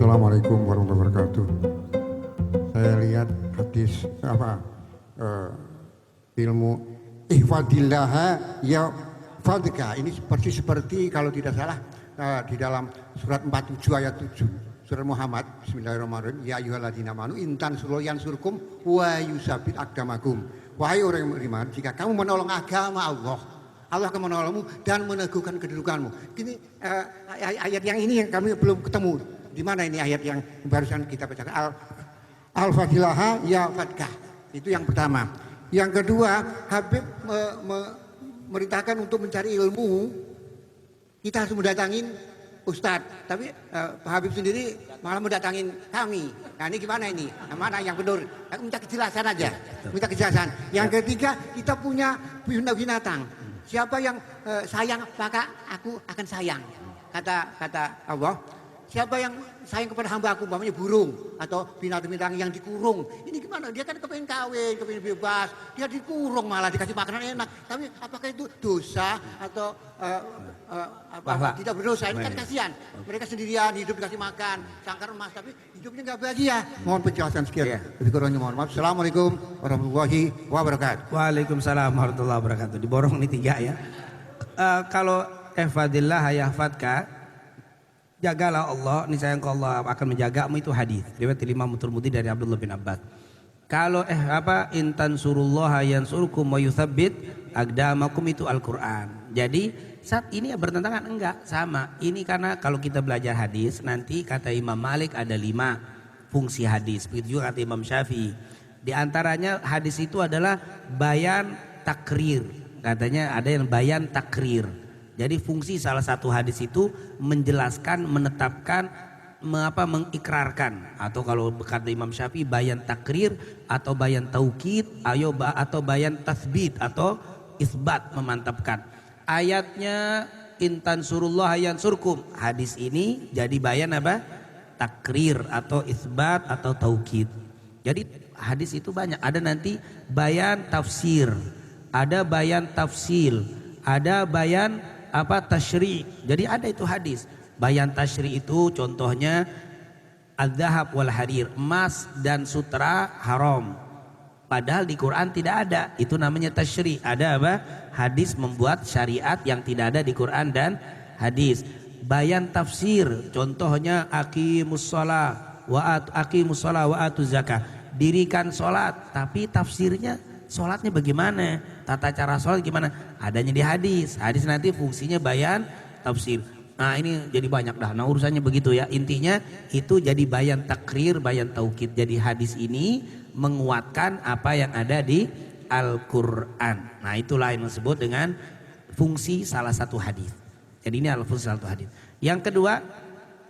Assalamualaikum warahmatullahi wabarakatuh. Saya lihat hadis ilmu ihfadillah ya fadka ini seperti kalau tidak salah di dalam surat 47 ayat 7 surat Muhammad. Bismillahirrahmanirrahim. Ya ayyuhalladzina amanu intan suryan surkum wa yusabit aqdamakum. Wahai orang yang beriman, jika kamu menolong agama Allah, Allah akan menolongmu dan meneguhkan kedudukanmu. Ini ayat yang ini yang kami belum ketemu. Di mana ini ayat yang barusan kita bacakan? Al-Fadilah ya Fadkah. Itu yang pertama. Yang kedua, Habib merintahkan untuk mencari ilmu. Kita harus mendatangin Ustadz. Tapi Pak Habib sendiri malah mendatangin kami. Nah ini gimana ini? Nah, mana yang benar? Aku minta kejelasan aja. Minta kejelasan. Yang ketiga, kita punya binatang. Siapa yang sayang maka aku akan sayang. Kata Allah. Siapa yang sayang kepada hamba aku, umpamanya burung atau binatang-binatang yang dikurung. Ini gimana? Dia kan kepengen kawin, kepengen bebas. Dia dikurung malah dikasih makanan enak. Tapi apakah itu dosa atau tidak berdosa? Ini kan kasihan. Mereka sendirian hidup dikasih makan, sangkar emas, tapi hidupnya nggak bahagia. Mohon penjelasan sekian. Lebih kurangnya mohon maaf. Assalamualaikum warahmatullahi wabarakatuh. Waalaikumsalam warahmatullahi wabarakatuh. Diborong nih 3 ya. Kalau ihfadillah yahfadka, jagalah Allah, niscaya engkau Allah akan menjagamu, itu hadis riwayat Imam Tirmidzi dari Abdullah bin Abbas. Kalau intan surullah yansurkum wa yutsabbit aqdamakum, itu Al-Qur'an. Jadi saat ini bertentangan? Enggak, sama. Ini karena kalau kita belajar hadis, nanti kata Imam Malik ada 5 fungsi hadis. Begitu juga kata Imam Syafi'i. Di antaranya hadis itu adalah bayan takrir. Katanya ada yang bayan takrir. Jadi fungsi salah satu hadis itu menjelaskan, menetapkan, mengikrarkan, atau kalau kata Imam Syafi'i bayan takrir atau bayan taukid, atau bayan tasbit atau isbat, memantapkan. Ayatnya intan surullah yansurkum. Hadis ini jadi bayan apa? Takrir atau isbat atau taukid. Jadi hadis itu banyak. Ada nanti bayan tafsir, ada bayan tafsil, ada bayan tasyri'. Jadi ada itu hadis. Bayan tasyri' itu contohnya al-dhahab wal harir, emas dan sutra haram. Padahal di Quran tidak ada. Itu namanya tasyri'. Ada apa? Hadis membuat syariat yang tidak ada di Quran dan hadis. Bayan tafsir contohnya aqimus shalah wa atuz zakah. Dirikan salat, tapi tafsirnya sholatnya bagaimana, tata cara sholat gimana, adanya di hadis. Hadis nanti fungsinya bayan tafsir. Nah ini jadi banyak dah. Nah urusannya begitu ya. Intinya itu jadi bayan takrir, bayan taukid. Jadi hadis ini menguatkan apa yang ada di Al-Quran. Nah itulah yang disebut dengan fungsi salah satu hadis. Jadi ini adalah fungsi salah satu hadis. Yang kedua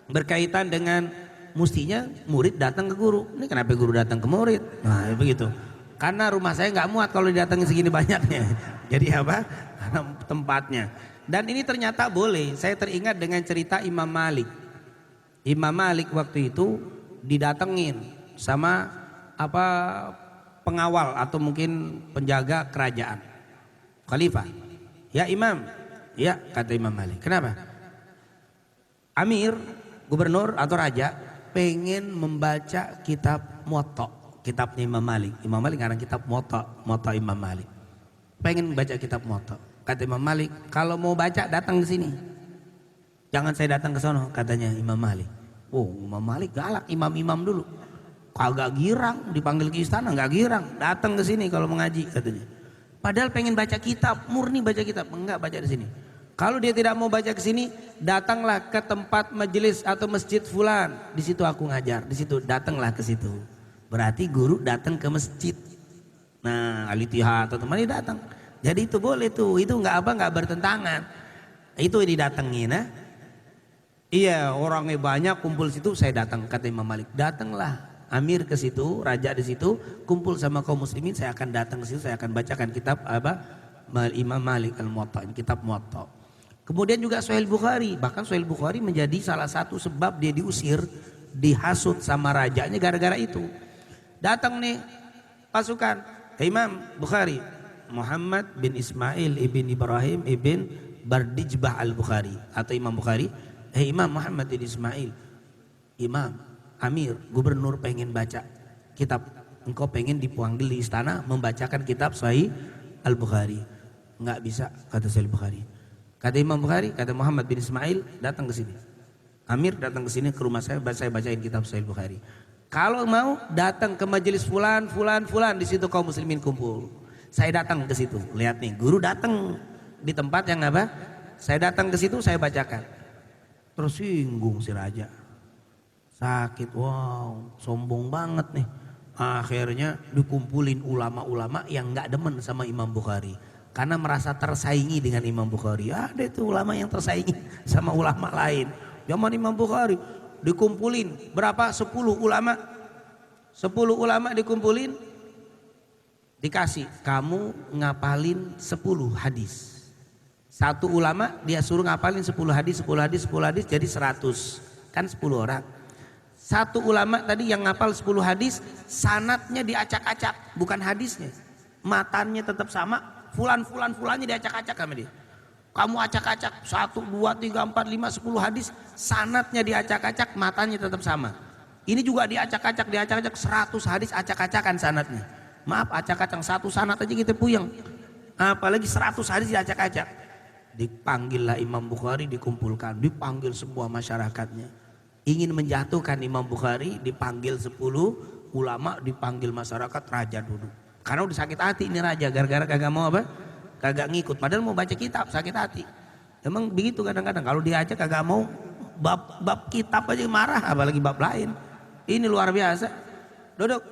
berkaitan dengan mestinya murid datang ke guru. Ini kenapa guru datang ke murid? Nah begitu. Karena rumah saya nggak muat kalau didatangin segini banyaknya. Jadi apa? Karena tempatnya. Dan ini ternyata boleh. Saya teringat dengan cerita Imam Malik. Imam Malik waktu itu didatengin sama pengawal atau mungkin penjaga kerajaan, khalifah. Ya Imam, ya kata Imam Malik. Kenapa? Amir, gubernur atau raja pengen membaca kitab Muwatta. Kitabnya Imam Malik. Imam Malik ngarang kitab Muwatta Imam Malik. Pengen baca kitab Muwatta. Kata Imam Malik, kalau mau baca datang ke sini. Jangan saya datang ke sono, katanya Imam Malik. Oh, Imam Malik galak, imam-imam dulu. Kagak girang, dipanggil ke istana enggak girang, datang ke sini kalau mengaji katanya. Padahal pengen baca kitab, murni baca kitab, enggak baca di sini. Kalau dia tidak mau baca ke sini, datanglah ke tempat majelis atau masjid fulan. Di situ aku ngajar, di situ datanglah ke situ. Berarti guru datang ke masjid. Nah, Al-Ittihad atau temannya datang. Jadi itu boleh tuh, itu nggak bertentangan. Itu didatengin, nah. Iya, orangnya banyak kumpul situ, saya datang, kata Imam Malik. Datanglah Amir ke situ, raja di situ, kumpul sama kaum muslimin, saya akan datang ke situ, saya akan bacakan kitab Imam Malik Al-Muwatta, kitab Muwatta. Kemudian juga Sahih Bukhari, bahkan Sahih Bukhari menjadi salah satu sebab dia diusir, dihasut sama rajanya gara-gara itu. Datang nih pasukan Imam Bukhari, Muhammad bin Ismail ibn Ibrahim ibn Bardijbah al-Bukhari atau Imam Bukhari. Imam Muhammad bin Ismail, Imam, Amir, gubernur pengen baca kitab, engkau pengen dipanggil di istana membacakan kitab Sahih Al-Bukhari. Enggak bisa, kata Sahih Al-Bukhari. Kata Imam Bukhari, kata Muhammad bin Ismail, datang ke sini. Amir datang ke sini ke rumah saya bacain kitab Sahih Bukhari. Kalau mau datang ke majelis fulan, di situ kaum muslimin kumpul. Saya datang ke situ, lihat nih, guru datang di tempat yang apa? Saya datang ke situ, saya bacakan. Tersinggung si raja. Sakit, wow, sombong banget nih. Akhirnya dikumpulin ulama-ulama yang nggak demen sama Imam Bukhari. Karena merasa tersaingi dengan Imam Bukhari. Ada itu ulama yang tersaingi sama ulama lain. Zaman Imam Bukhari dikumpulin berapa? 10 ulama. 10 ulama dikumpulin, dikasih kamu ngapalin 10 hadis. Satu ulama dia suruh ngapalin 10 hadis, 10 hadis, 10 hadis jadi 100. Kan 10 orang. Satu ulama tadi yang ngapal 10 hadis, sanatnya diacak-acak, bukan hadisnya. Matannya tetap sama, fulannya diacak-acak sama dia. Kamu acak-acak 1, 2, 3, 4, 5, 10 hadis, sanatnya diacak-acak, matanya tetap sama. Ini juga diacak-acak 100 hadis acak-acakan sanatnya. Maaf, acak-acak satu sanat aja kita puyeng. Apalagi 100 hadis diacak-acak. Dipanggillah Imam Bukhari, dikumpulkan, dipanggil semua masyarakatnya. Ingin menjatuhkan Imam Bukhari, dipanggil 10 ulama, dipanggil masyarakat, raja duduk. Karena udah sakit hati ini raja, gara-gara kagak mau apa? Kagak ngikut, padahal mau baca kitab, sakit hati. Emang begitu kadang-kadang, kalau dia aja kagak mau bab kitab aja marah, apalagi bab lain. Ini luar biasa. Duduk.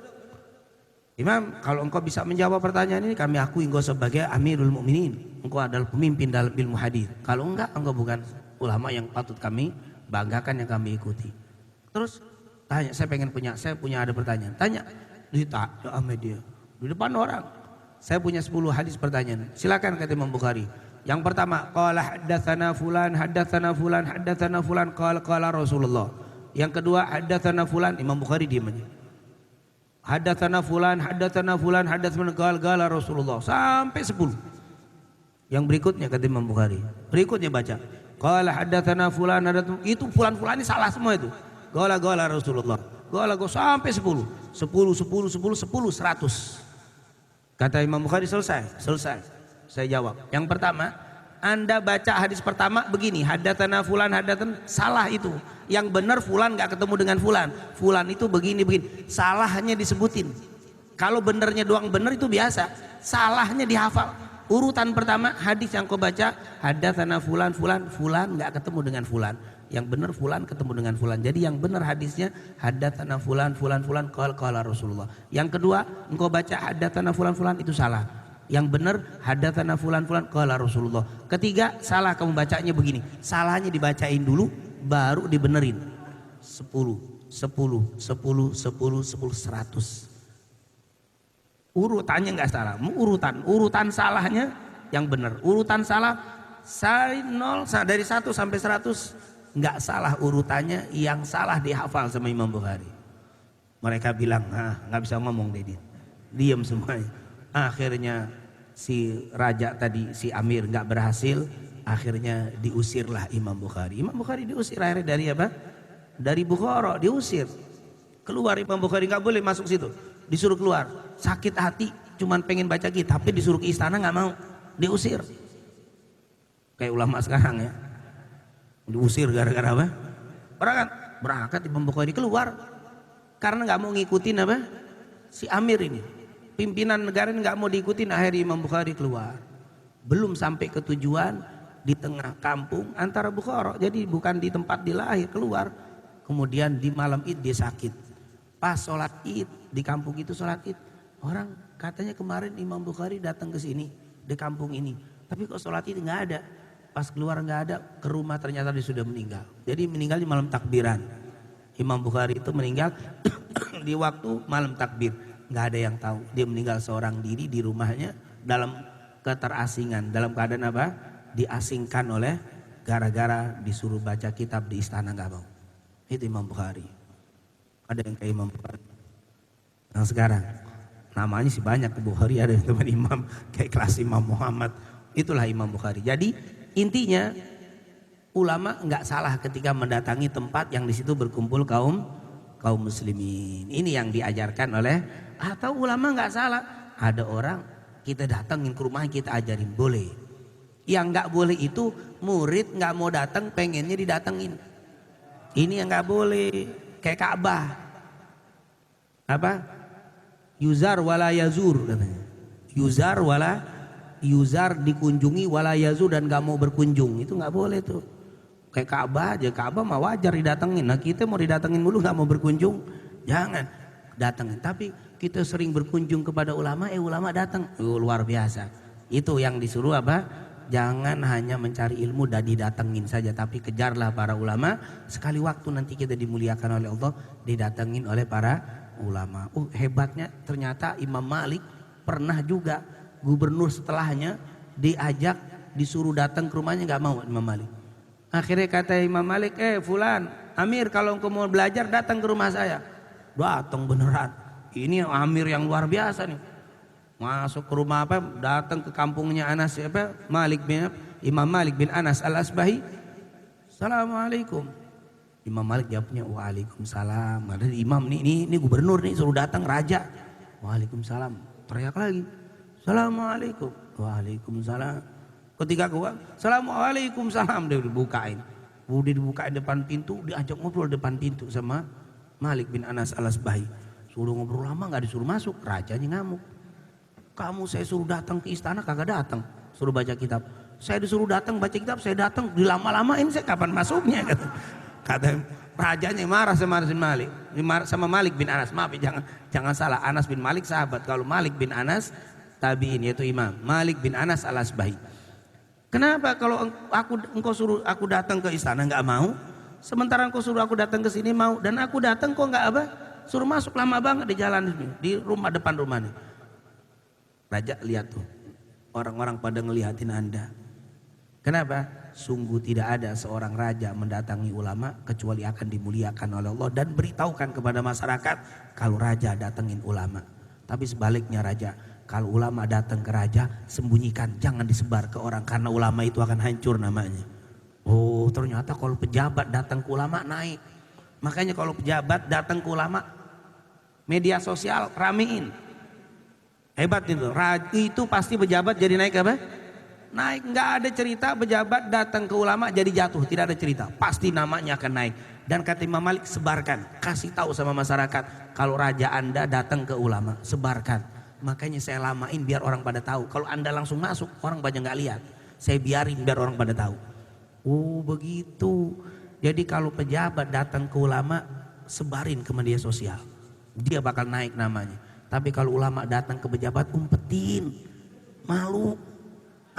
Imam, kalau engkau bisa menjawab pertanyaan ini, kami akui engkau sebagai Amirul Mukminin. Engkau adalah pemimpin dalam ilmu hadis. Kalau enggak, engkau bukan ulama yang patut kami banggakan, yang kami ikuti. Terus tanya, saya punya ada pertanyaan. Tanya, ditanya sama dia di depan orang. Saya punya 10 hadis pertanyaan. Silakan, kata Imam Bukhari. Yang pertama, qala haddatsana fulan, qala Rasulullah. Yang kedua, haddatsana fulan, Imam Bukhari diam aja. Haddatsana fulan, qala Rasulullah, sampai 10. Yang berikutnya kata Imam Bukhari. Berikutnya baca, qala haddatsana fulan, itu fulan ini salah semua itu. Qala Rasulullah. Qala sampai 10. 100. Kata Imam Bukhari, selesai. Saya jawab. Yang pertama, Anda baca hadis pertama begini, haddatsana fulan, salah itu. Yang benar fulan nggak ketemu dengan fulan. Fulan itu begini. Salahnya disebutin. Kalau benernya doang bener itu biasa. Salahnya dihafal. Urutan pertama hadis yang kau baca, haddatsana fulan nggak ketemu dengan fulan. Yang benar fulan ketemu dengan fulan. Jadi yang benar hadisnya haddatsana fulan qala Rasulullah. Yang kedua, engkau baca haddatsana fulan itu salah. Yang benar haddatsana fulan qala Rasulullah. Ketiga, salah kamu bacanya begini. Salahnya dibacain dulu baru dibenerin. 10, 100. Urutannya enggak salah. Urutan salahnya yang benar. Urutan salah dari 1 sampai 100 nggak salah urutannya, yang salah dihafal sama Imam Bukhari. Mereka bilang, nggak bisa ngomong deh dia, diam semuanya. Akhirnya si raja tadi, si Amir nggak berhasil, akhirnya diusirlah Imam Bukhari. Imam Bukhari diusir akhirnya dari apa? Dari Bukhara, diusir. Keluar Imam Bukhari, nggak boleh masuk situ, disuruh keluar. Sakit hati, cuman pengen baca kitab, tapi disuruh ke istana nggak mau, diusir. Kayak ulama sekarang ya. Diusir gara-gara apa? Berangkat Imam Bukhari keluar karena nggak mau ngikutin apa? Si Amir ini, pimpinan negara ini nggak mau diikutin. Akhirnya Imam Bukhari keluar. Belum sampai ke tujuan, di tengah kampung antara Bukhara, jadi bukan di tempat dia lahir, keluar. Kemudian di malam Id dia sakit. Pas sholat Id di kampung itu, sholat Id, orang katanya kemarin Imam Bukhari datang ke sini di kampung ini, tapi kok sholat Id nggak ada. Pas keluar nggak ada, ke rumah ternyata dia sudah meninggal. Jadi meninggal di malam takbiran. Imam Bukhari itu meninggal di waktu malam takbir. Nggak ada yang tahu. Dia meninggal seorang diri di rumahnya dalam keterasingan. Dalam keadaan apa? Diasingkan oleh gara-gara disuruh baca kitab di istana, nggak mau. Itu Imam Bukhari. Ada yang kayak Imam Bukhari. Yang sekarang namanya sih banyak ke Bukhari, ada yang teman imam kayak kelas Imam Muhammad. Itulah Imam Bukhari. Jadi intinya ulama nggak salah ketika mendatangi tempat yang di situ berkumpul kaum muslimin. Ini yang diajarkan oleh, atau ulama nggak salah. Ada orang kita datangin ke rumah, kita ajarin, boleh. Yang nggak boleh itu murid nggak mau datang, pengennya didatengin. Ini yang nggak boleh. Kayak Ka'bah. Apa? Yuzar wala yazur katanya. Yuzar dikunjungi wala yazur, dan nggak mau berkunjung. Itu nggak boleh tuh. Kayak Ka'bah aja, Ka'bah mah wajar didatengin. Nah kita mau didatengin dulu nggak mau berkunjung, jangan datengin. Tapi kita sering berkunjung kepada ulama, ulama datang, luar biasa. Itu yang disuruh apa? Jangan hanya mencari ilmu dan didatengin saja, tapi kejarlah para ulama. Sekali waktu nanti kita dimuliakan oleh Allah, didatengin oleh para ulama. Hebatnya ternyata Imam Malik pernah juga gubernur setelahnya diajak, disuruh datang ke rumahnya, nggak mau Imam Malik. Akhirnya kata Imam Malik, fulan, Amir, kalau engkau mau belajar datang ke rumah saya. Datang beneran. Ini Amir yang luar biasa nih. Masuk ke rumah apa? Datang ke kampungnya Anas apa? Imam Malik bin Anas Al-Asbahi. Assalamualaikum. Imam Malik jawabnya, waalaikumsalam. Ada imam nih, ini gubernur nih, suruh datang raja. Waalaikumsalam. Teriak lagi. Assalamualaikum. Waalaikumsalam. Ketika gua, assalamualaikum salam, dia dibukain. Udah dibukain depan pintu, diajak ngobrol depan pintu sama Malik bin Anas Al-Asbahi. Suruh ngobrol lama nggak disuruh masuk, rajanya ngamuk. Kamu saya suruh datang ke istana kagak datang, suruh baca kitab. Saya disuruh datang baca kitab, saya datang, dilama-lamain, saya kapan masuknya? Kata rajanya marah sama Malik, sama Malik bin Anas. Maaf jangan salah, Anas bin Malik sahabat. Kalau Malik bin Anas tabiin, yaitu imam Malik bin Anas Al-Asbahi. Kenapa kalau engkau suruh aku datang ke istana nggak mau, sementara engkau suruh aku datang ke sini mau, dan aku datang kok nggak apa? Suruh masuk lama banget di jalan di rumah, depan rumahnya. Raja lihat tuh, orang-orang pada ngelihatin Anda. Kenapa? Sungguh tidak ada seorang raja mendatangi ulama kecuali akan dimuliakan oleh Allah, dan beritahukan kepada masyarakat kalau raja datangin ulama. Tapi sebaliknya raja, kalau ulama datang ke raja, sembunyikan, jangan disebar ke orang, karena ulama itu akan hancur namanya. Ternyata kalau pejabat datang ke ulama naik. Makanya kalau pejabat datang ke ulama, media sosial ramein. Hebat itu. Itu pasti pejabat jadi naik apa? Naik. Nggak ada cerita pejabat datang ke ulama jadi jatuh, tidak ada cerita. Pasti namanya akan naik. Dan kata Imam Malik, sebarkan, kasih tahu sama masyarakat kalau raja Anda datang ke ulama, sebarkan. Makanya saya lamain biar orang pada tahu. Kalau Anda langsung masuk, orang banyak nggak lihat. Saya biarin biar orang pada tahu. Begitu. Jadi kalau pejabat datang ke ulama, sebarin ke media sosial. Dia bakal naik namanya. Tapi kalau ulama datang ke pejabat, umpetin. Malu.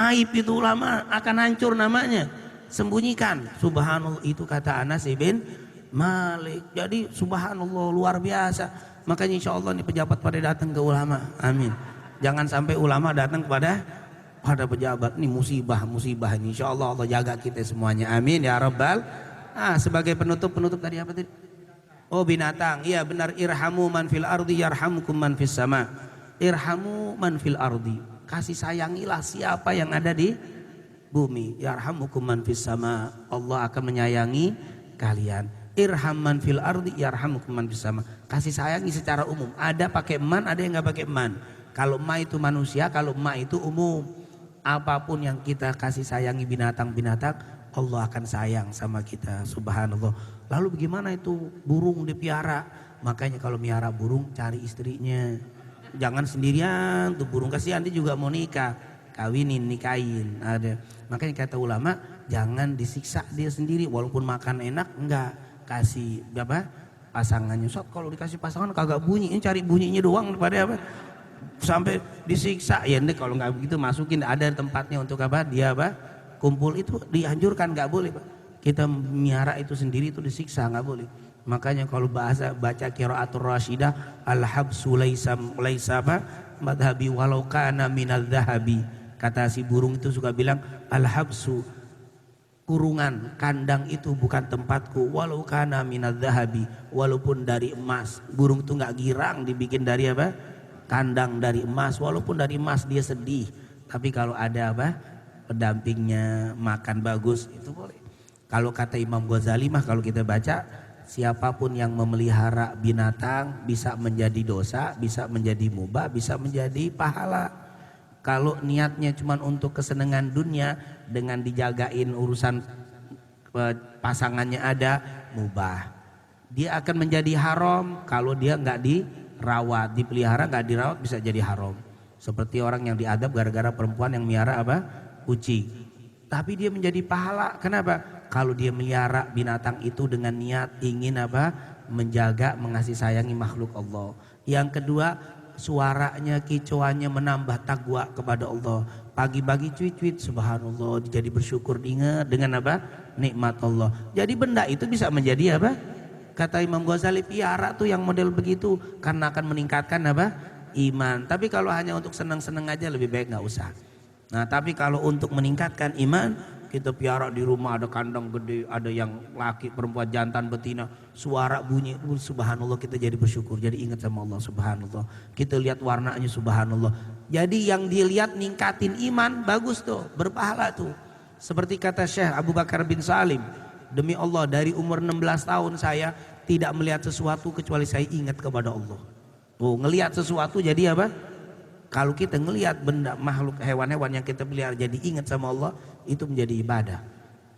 Aib itu ulama, akan hancur namanya. Sembunyikan. Subhanallah, itu kata Anas bin Malik. Jadi subhanallah, luar biasa. Makanya insya Allah nih pejabat pada datang ke ulama, amin. Jangan sampai ulama datang pada pejabat, nih musibah ini. Insya Allah Allah jaga kita semuanya, amin ya rabbal. Sebagai penutup tadi apa tadi? Binatang, iya benar. Irhamu man fil ardi yarhamukum man fis sama. Irhamu man fil ardi, kasih sayangilah siapa yang ada di bumi. Yarhamukum man fis sama, Allah akan menyayangi kalian. Irham man fil ardi yarhamukum man fis sama. Kasih sayangi secara umum. Ada pakai man, ada yang nggak pakai man. Kalau ma itu manusia, kalau ma itu umum. Apapun yang kita kasih sayangi binatang-binatang, Allah akan sayang sama kita. Subhanallah. Lalu bagaimana itu burung dipiara? Makanya kalau miara burung cari istrinya. Jangan sendirian tuh burung, kasihan dia juga mau nikah. Kawinin, nikahin. Ada. Makanya kata ulama, jangan disiksa dia sendiri walaupun makan enak, enggak. Kasih pasangannya. Kalau dikasih pasangan kagak bunyi, ini cari bunyinya doang daripada apa? Sampai disiksa. Ya ini kalau nggak begitu masukin, ada tempatnya untuk apa? Dia kumpul, itu dianjurkan, nggak boleh Pak. Kita miara itu sendiri itu disiksa, nggak boleh. Makanya kalau baca qiraatul rasyidah, al-habsu laisa madhabi walau kana minal dhahabi. Kata si burung itu suka bilang, al-habsu, kurungan, kandang itu bukan tempatku, walau kana minadz zahabi, walaupun dari emas. Burung itu nggak girang dibikin dari apa? Kandang dari emas, walaupun dari emas dia sedih. Tapi kalau ada pendampingnya, makan bagus, itu boleh. Kalau kata Imam Ghazali mah kalau kita baca, siapapun yang memelihara binatang bisa menjadi dosa, bisa menjadi mubah, bisa menjadi pahala. Kalau niatnya cuma untuk kesenangan dunia dengan dijagain urusan pasangannya ada, mubah. Dia akan menjadi haram kalau dia nggak dirawat, dipelihara nggak dirawat bisa jadi haram. Seperti orang yang diadab gara-gara perempuan yang miara apa? Kucing. Tapi dia menjadi pahala. Kenapa? Kalau dia melihara binatang itu dengan niat ingin apa? Menjaga, mengasihi sayangi makhluk Allah. Yang kedua, suaranya, kicauannya menambah takwa kepada Allah. Pagi-pagi cuit-cuit subhanallah, jadi bersyukur ingat dengan apa? Nikmat Allah. Jadi benda itu bisa menjadi apa? Kata Imam Ghazali, piara tuh yang model begitu karena akan meningkatkan apa? Iman. Tapi kalau hanya untuk senang-senang aja lebih baik nggak usah. Nah, tapi kalau untuk meningkatkan iman, kita piara di rumah, ada kandang gede, ada yang laki, perempuan, jantan, betina, suara bunyi, subhanallah, kita jadi bersyukur, jadi ingat sama Allah, subhanallah. Kita lihat warnanya, subhanallah. Jadi yang dilihat ningkatin iman, bagus tuh, berpahala tuh. Seperti kata Syekh Abu Bakar bin Salim, demi Allah dari umur 16 tahun saya tidak melihat sesuatu kecuali saya ingat kepada Allah. Oh, ngelihat sesuatu jadi apa? Kalau kita ngelihat benda makhluk hewan-hewan yang kita pelihara jadi ingat sama Allah, itu menjadi ibadah.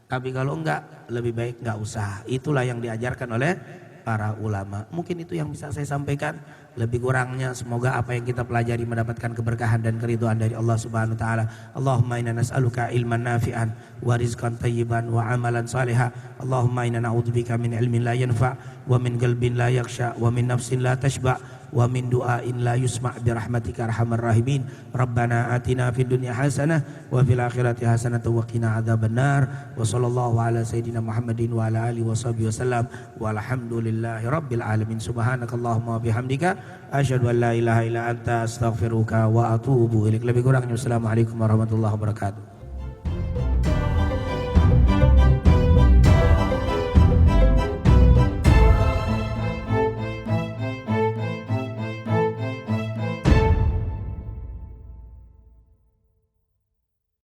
Tapi kalau enggak, lebih baik enggak usah. Itulah yang diajarkan oleh para ulama. Mungkin itu yang bisa saya sampaikan. Lebih kurangnya semoga apa yang kita pelajari mendapatkan keberkahan dan keridhaan dari Allah Subhanahu wa taala. Allahumma inna nas'aluka ilman nafi'an wa rizqan thayyiban wa amalan salihah. Allahumma inna na'udzubika min ilmin la yanfa' wa min qalbin la yakhsha wa min nafsin la tashba' wa min du'ain la yusma' bi rahmatika arhamar rahimin. Rabbana atina fid dunya hasanah wa fil akhirati hasanah wa qina adzabannar. Wa sallallahu ala sayidina Muhammadin wa ala alihi wa sahbihi wasallam. Walhamdulillahi rabbil alamin. Subhanakallahumma wa bihamdika asyhadu an la ilaha illa anta astaghfiruka wa atubu ilaik. Lebih kurangnya assalamualaikum warahmatullahi wabarakatuh.